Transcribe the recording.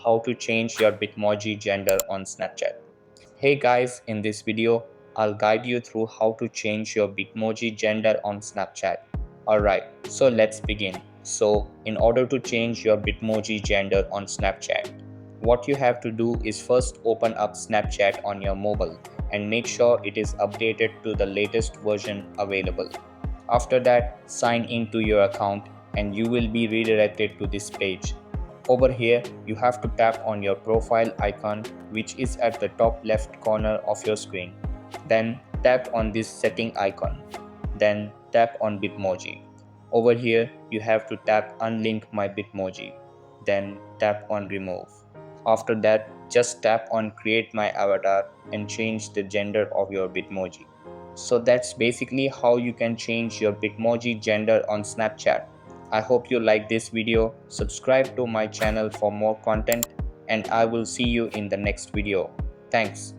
how to change your Bitmoji gender on Snapchat. Hey guys, in this video, I'll guide you through how to change your Bitmoji gender on Snapchat. Alright, so let's begin. So, in order to change your Bitmoji gender on Snapchat, what you have to do is first open up Snapchat on your mobile and make sure it is updated to the latest version available. After that, sign into your account and you will be redirected to this page. Over here, you have to tap on your profile icon, which is at the top left corner of your screen. Then tap on this setting icon. Then tap on Bitmoji. Over here, you have to tap unlink my Bitmoji. Then tap on remove. After that, just tap on create my avatar and change the gender of your Bitmoji. So that's basically how you can change your Bitmoji gender on Snapchat. I hope you like this video. Subscribe to my channel for more content and I will see you in the next video. Thanks.